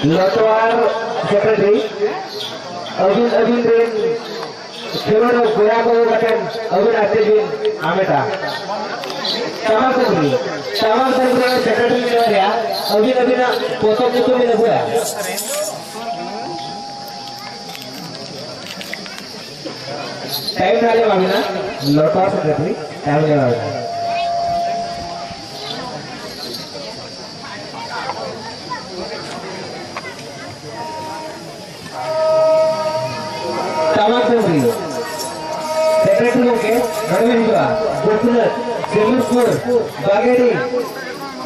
लटवार secretary अभिन rain खेलोड़ गोया को बटन अभिन आतेजिन आमेटा तमाम सेक्रेटरी ने या अभिन पोतो मुतो में गोया टाइम डाले मामिना लटवार सेक्रेटरी टाइम ले मामिना सेक्रेटरी लोग के नड़वे हिजवा गोपीनाथ सेलुसपुर बागेड़ी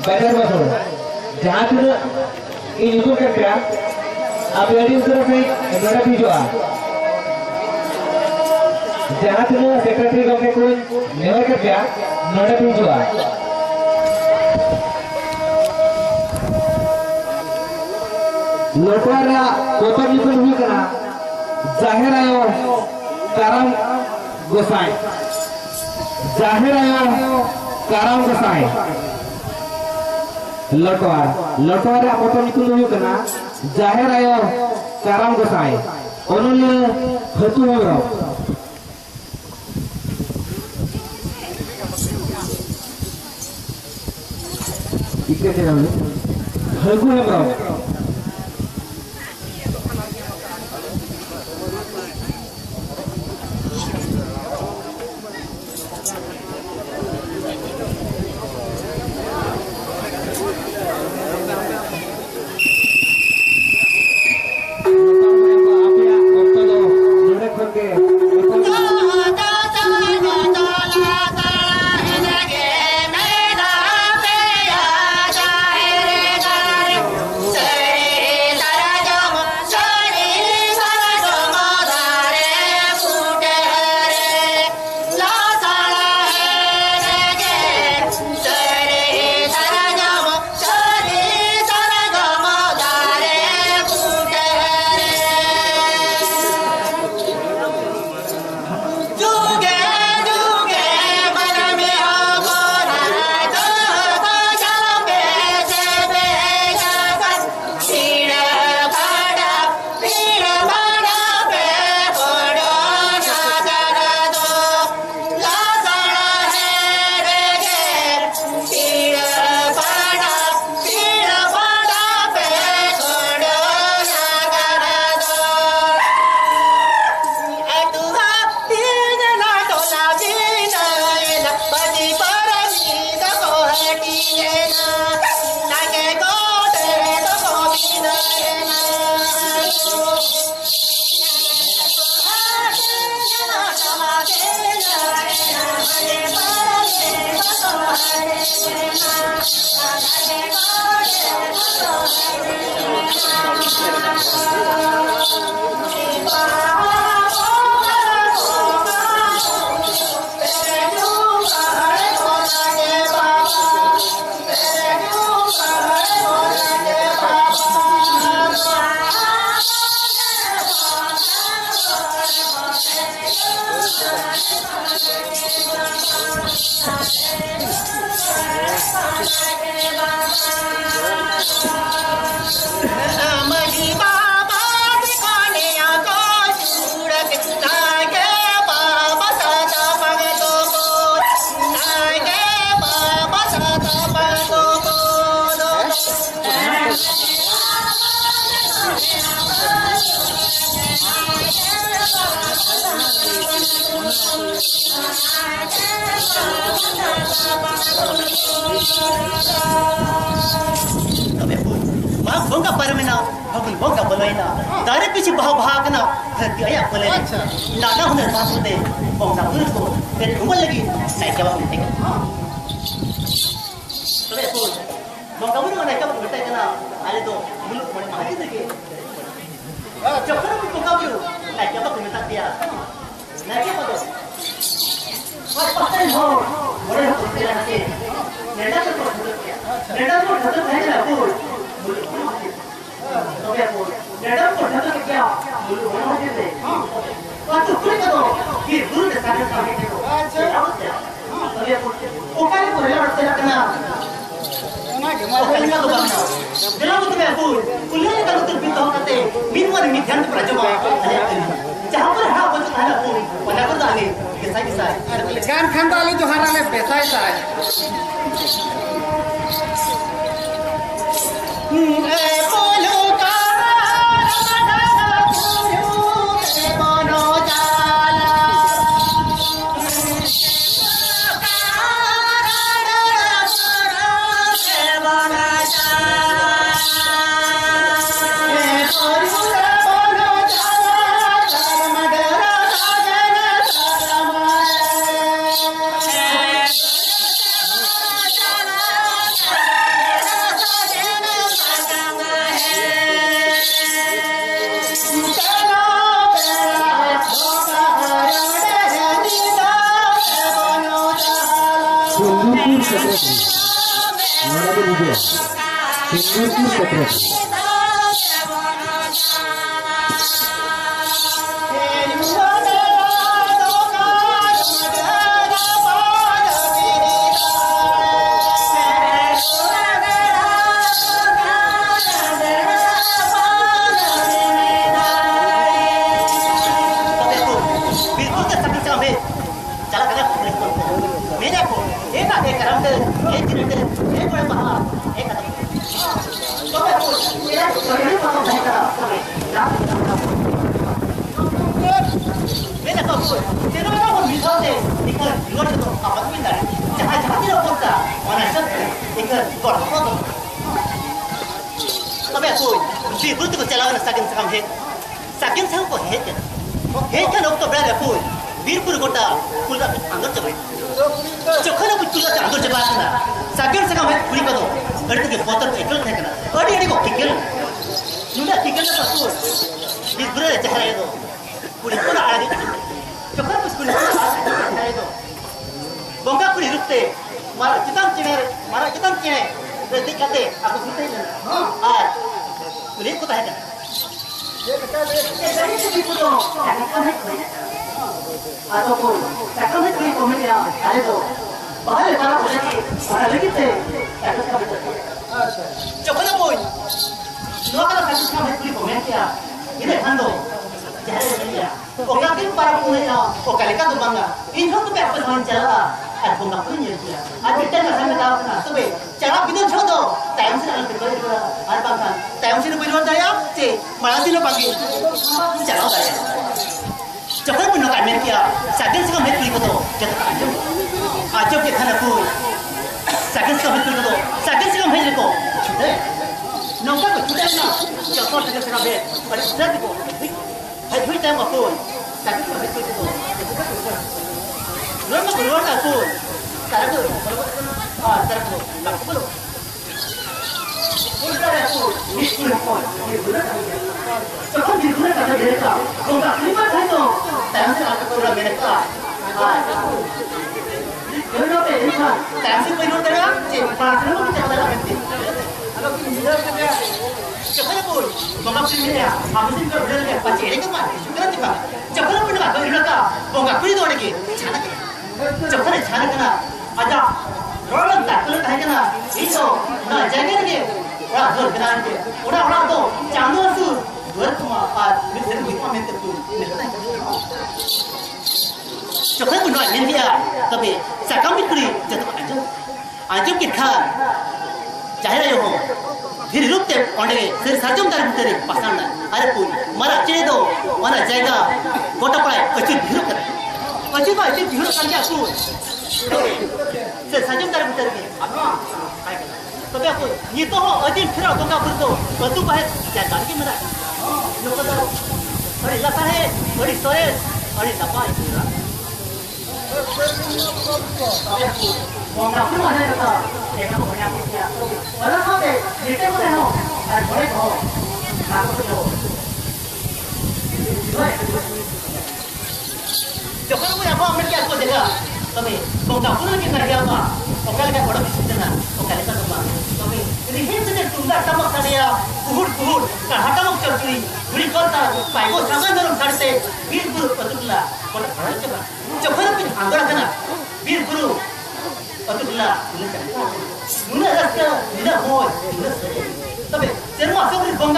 बैनर बसो जहाँ तुम इन यूट्यूब के क्या आप लेडीज तरफ में नड़ा हिजवा जहाँ तुम सेक्रेटरी लोग के कोई नेवर के क्या नड़ा हिजवा लोटवारा कोतम यूट्यूब हुई करा जाहिर आयो करम गोसाई जाहिर आयो करम गोसाई लटवार आपोतो निकुल हुई कना जाहिर आयो करम गोसाई उन्होंने हतु हेमब्रम इके थे हमने हगु हेमब्रम बोंगा परमेना भगुल बोंगा बोलेना तारे पीछे भागना धरती आया बोले नाना होने बात होते बोंगा पूरे को फिर उमल लगी नहीं क्या बात नहीं तो ये बोल बोंगा पूरे में क्या बात होता है ना आले तो मुल्क बड़े महाजी देखे जब करो बोंगा पूरे नहीं क्या बात होता दिया नहीं क्या बात और पता नहीं हो बड़े होते हैं कि नेड़ा तो ढका है ना बोल तो ये बोल नेड़ा तो ढका क्या बोल बोल दे और तो कुछ तो ये दूर से सारे सारे के अच्छा तो ये बोल ओ काय बोल रहा है ना ना के मार का तो बनना दिला तो मैं aku kuliah kalau terbitong kate minwa ni mithan tu praja ma jahar पर हाँ बच्चों खाना को वाला कर डाले किसा गान खंडाली जो हरा ले बेसाई साई बोलो का बोलो जाला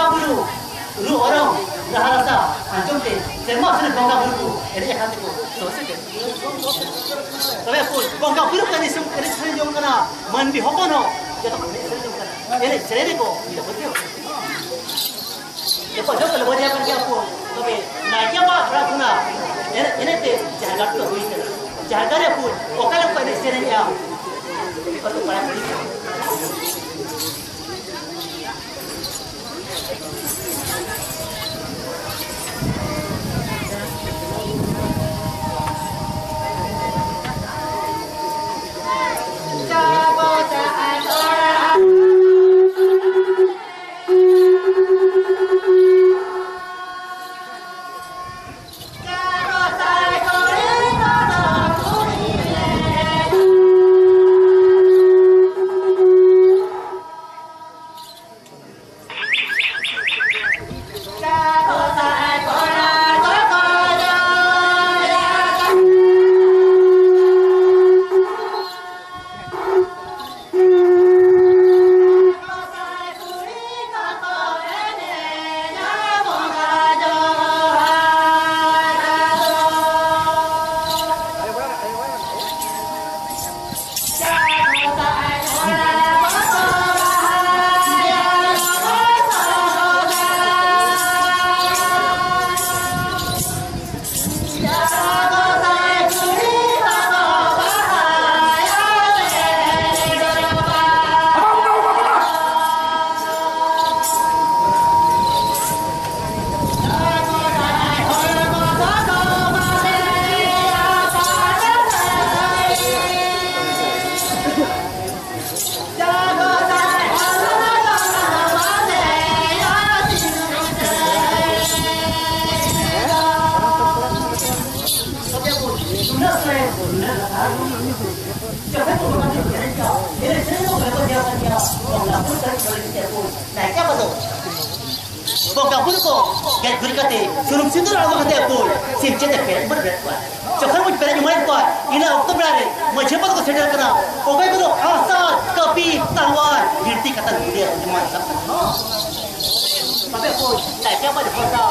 bongga bulu lu orang dah rasa anjung te semua sudah bongga bulu ini kan tu selesai ke tapi pun bongga bulu kan ini senjung kena mandi hokono jatuh senjung kena ini cerita ko tidak betul देखो जो कल बोलिया कर क्या आपको तो बे नाइकिया बा रखना इन्हें ते जागर तो हुई है जागर है पूर ओकल पर से नहीं आ पर तो बड़ा Bongga pun ko, gaya berkati, suruh situ orang kata pun, simcet peret berberat. Cakap mungkin peret cuma itu, ini waktu berada, macam apa tu sedar kena, okai tu asal, kopi, tawar, hirti kata dia cuma sampai. Tapi pun, tak siapa di kota.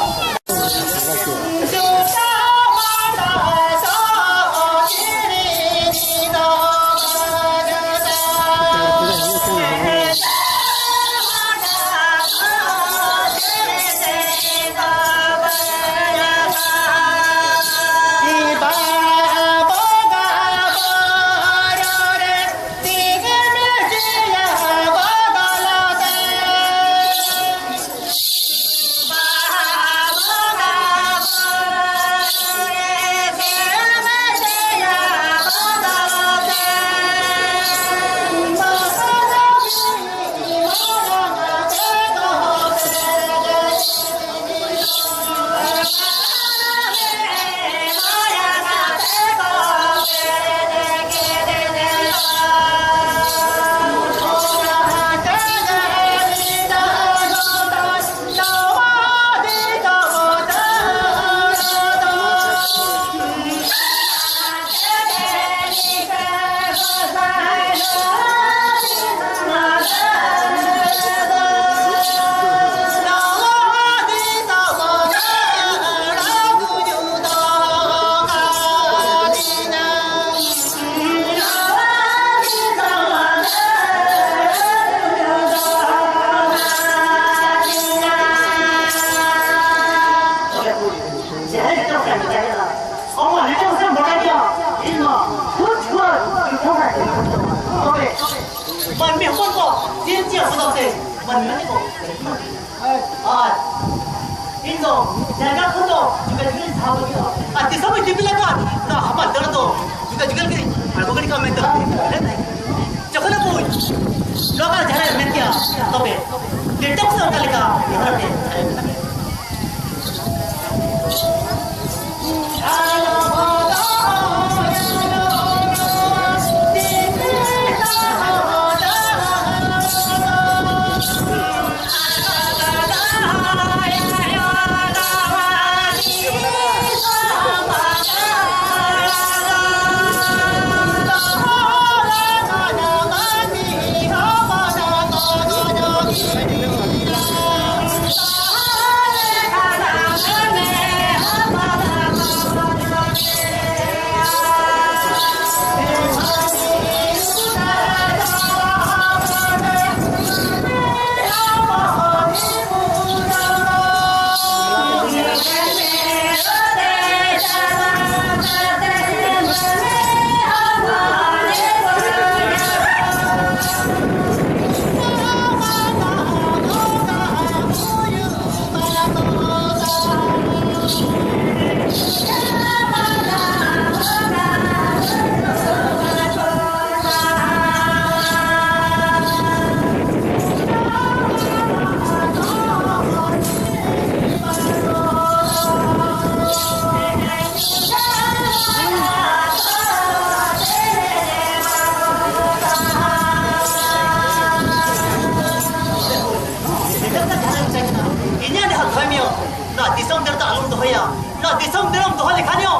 dalam doa lekhannya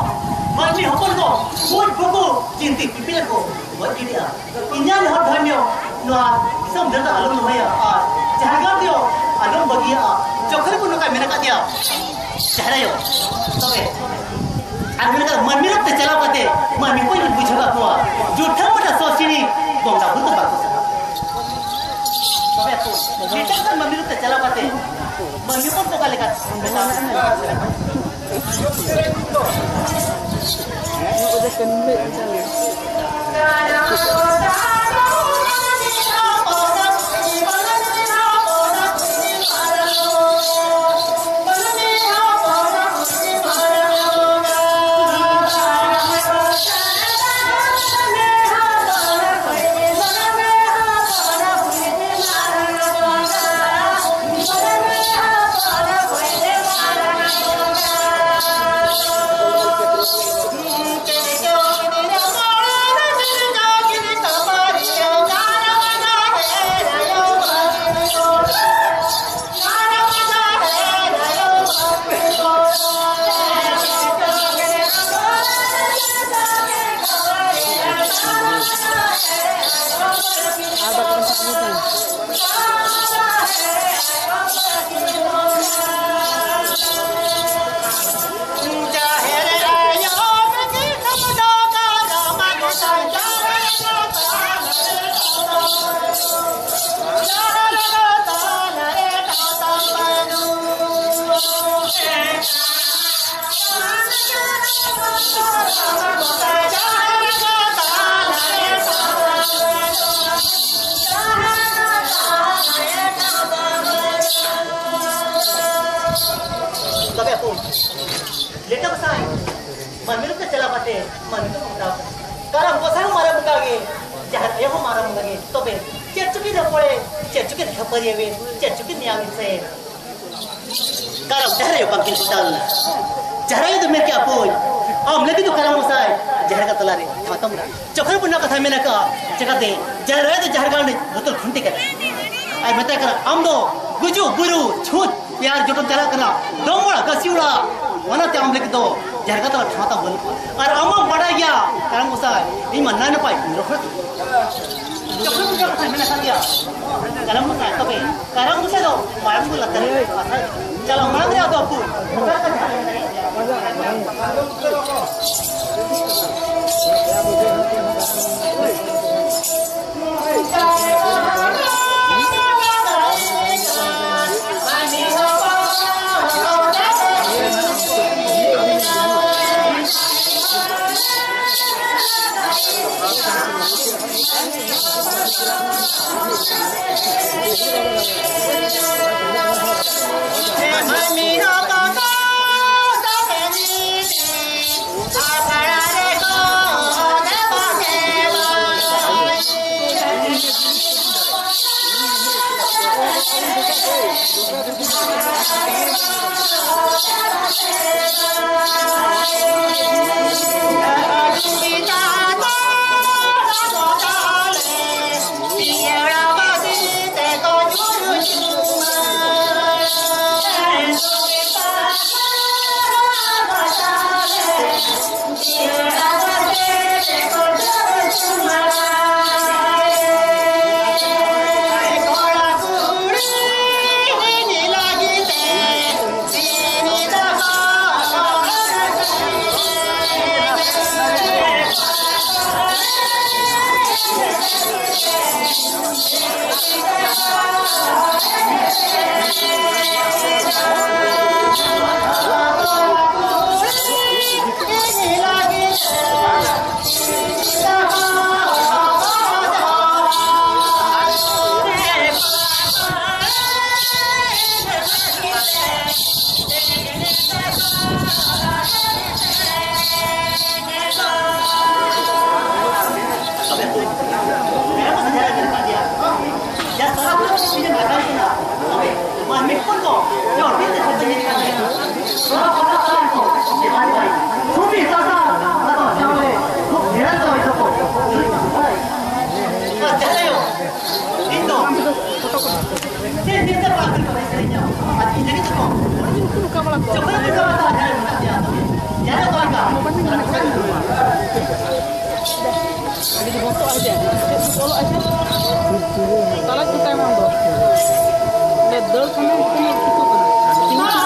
mami hopon ko buat buku cinti pipilan ko buat dia inya hot dhanyo noa isam dana alum noya jaga dia alum bagia jokhar pun ka mena ka dia jahrayo tobe akhirnya kan mami lok te chala pate mami ko yun bujhaga ko judha mata sosini bongda butu bagus tobe aku kita kan mami lok te chala pate mami ko kali kat Tapi aku lihat apa say, mami lu kecela pate, mami tu mengapa? Kalau aku saya marah muka lagi, jahat ayah aku marah muka lagi. Tapi cecukin dah boleh, cecukin khapar ya be, cecukin yang itu. Kalau jahat ayah bangkit betul. Jahat itu mereka apa? Lagi tu kalau musai, jahat kata lari, matam dah. Cokar pun nak kata mereka, cakap deh, jahat itu jahat kan betul khunti kan. Ay betul kan, amdo, guju, guru, छूत प्यार जो चला करना डोंगड़ा कसिउड़ा वना ते हम लेके दो जहर का तो खाता बोल और अमा बड़ा गया करम गुस्सा ये मन्ना न पाई रोखत जब मुझे पता मैंने कर दिया करम गुस्सा तो बे करम गुस्सा दो मालूम को लगता है चलो मार दिया तो आपको aja. Kalau aja. Kalau kita emang bos. Ledol sama kita gitu kan. Mami,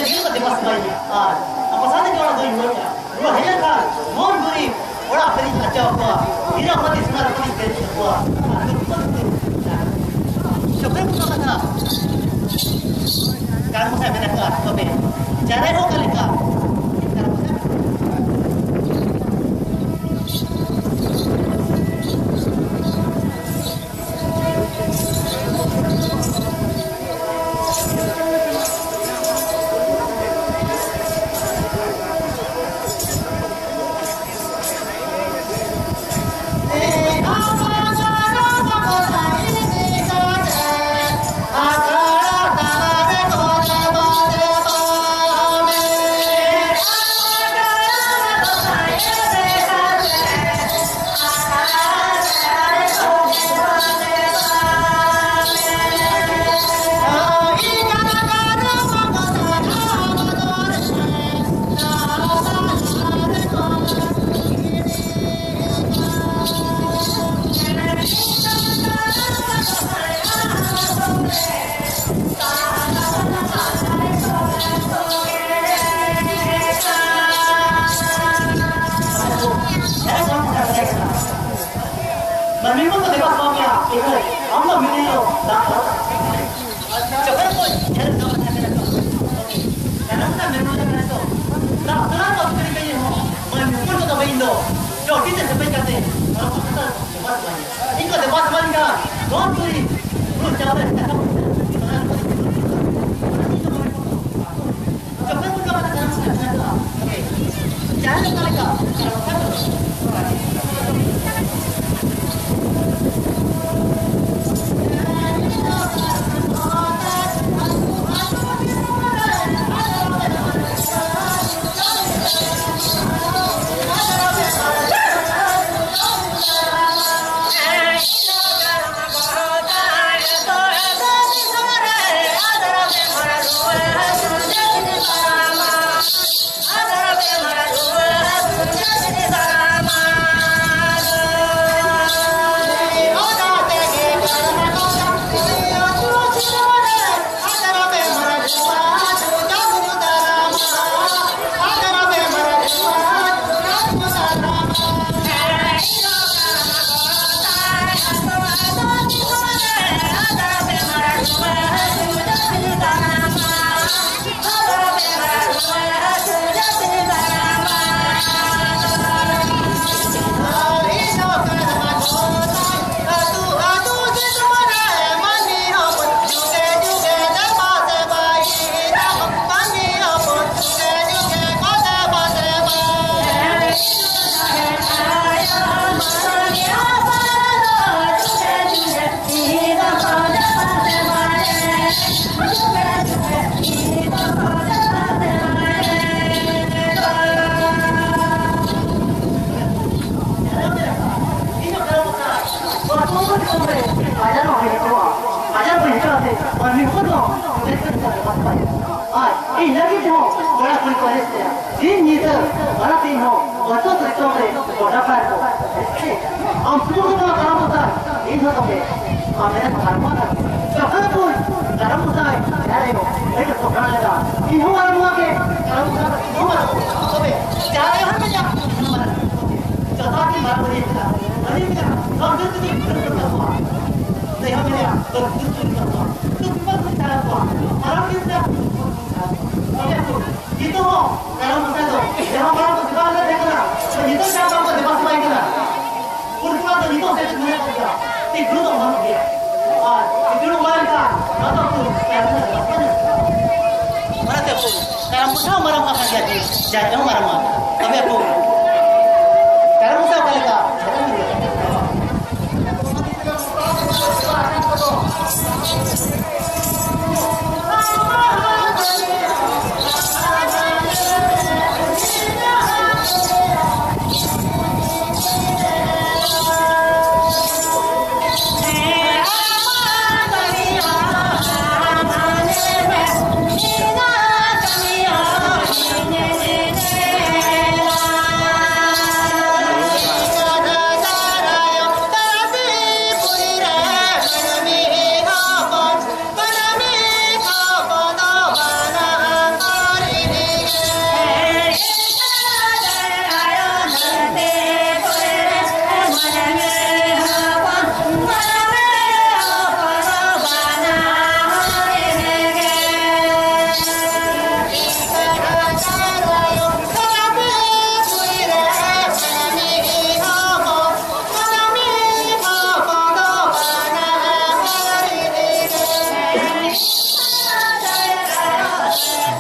dia kat depas bayi. Apa sana ke orang doi muka. Dua hanya kan, non duri. Orang apa ni kacau apa? Dia apa di sana apa di kerja apa? Siapa pun kata. Kamu saya benar kah? Tapi cara itu kali kah?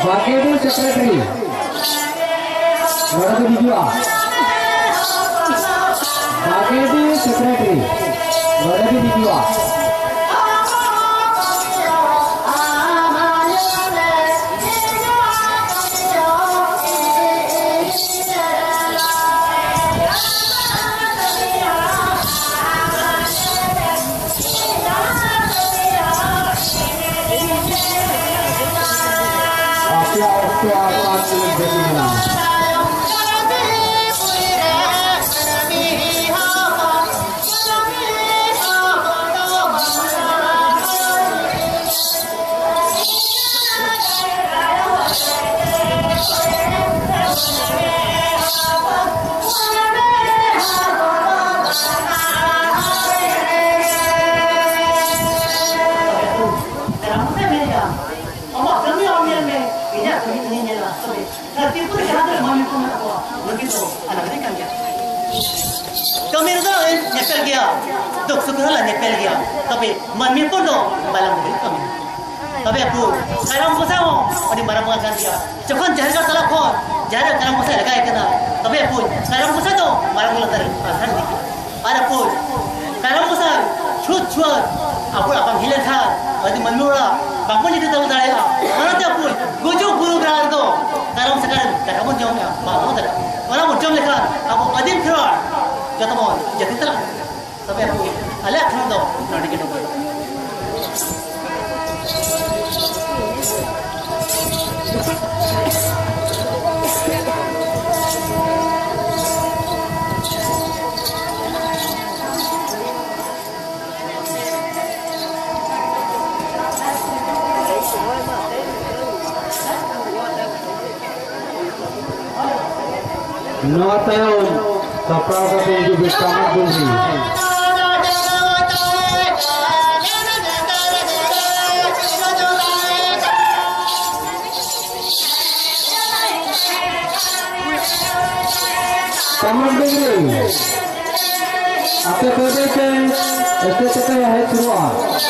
Bakery Secretary Wadabi Dijua Bakery Secretary Wadabi Dijua तो मेरे तो निकल गया दुख सुख हला निकल गया तबे मन में को दो बालम दे कमी तबे aku sekarang ko sao ani barang makan dia jokon jaga tala ko jaga karam ko lagay kana तबे aku sekarang ko sa to barang ko tar asan di ara ko sekarang ko sa छुट छुट aku apang hilang tha adi manura bangpun itu tahu daya mana dia pun gojo guru berado karam sekarang karam jom ya mau tak mana pun jom lekan aku adim keluar kata mau jadi telah tapi aku alak kan do nanti kita Notayon sa property di Bistamag Bunsi. Tamang Bunsi. Apa berbeza? Este है शुरुआत.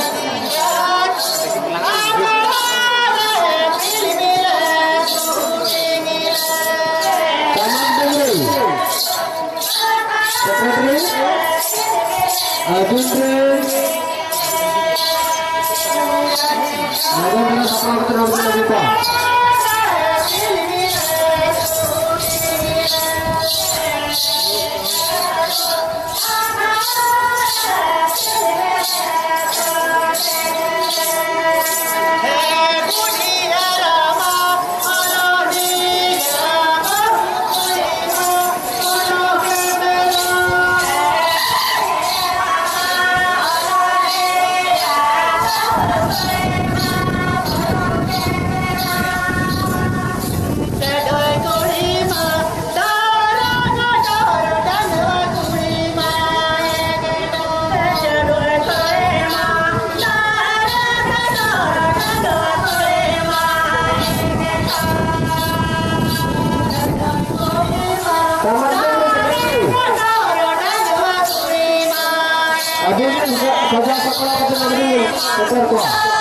Saja sekolah ketua negeri,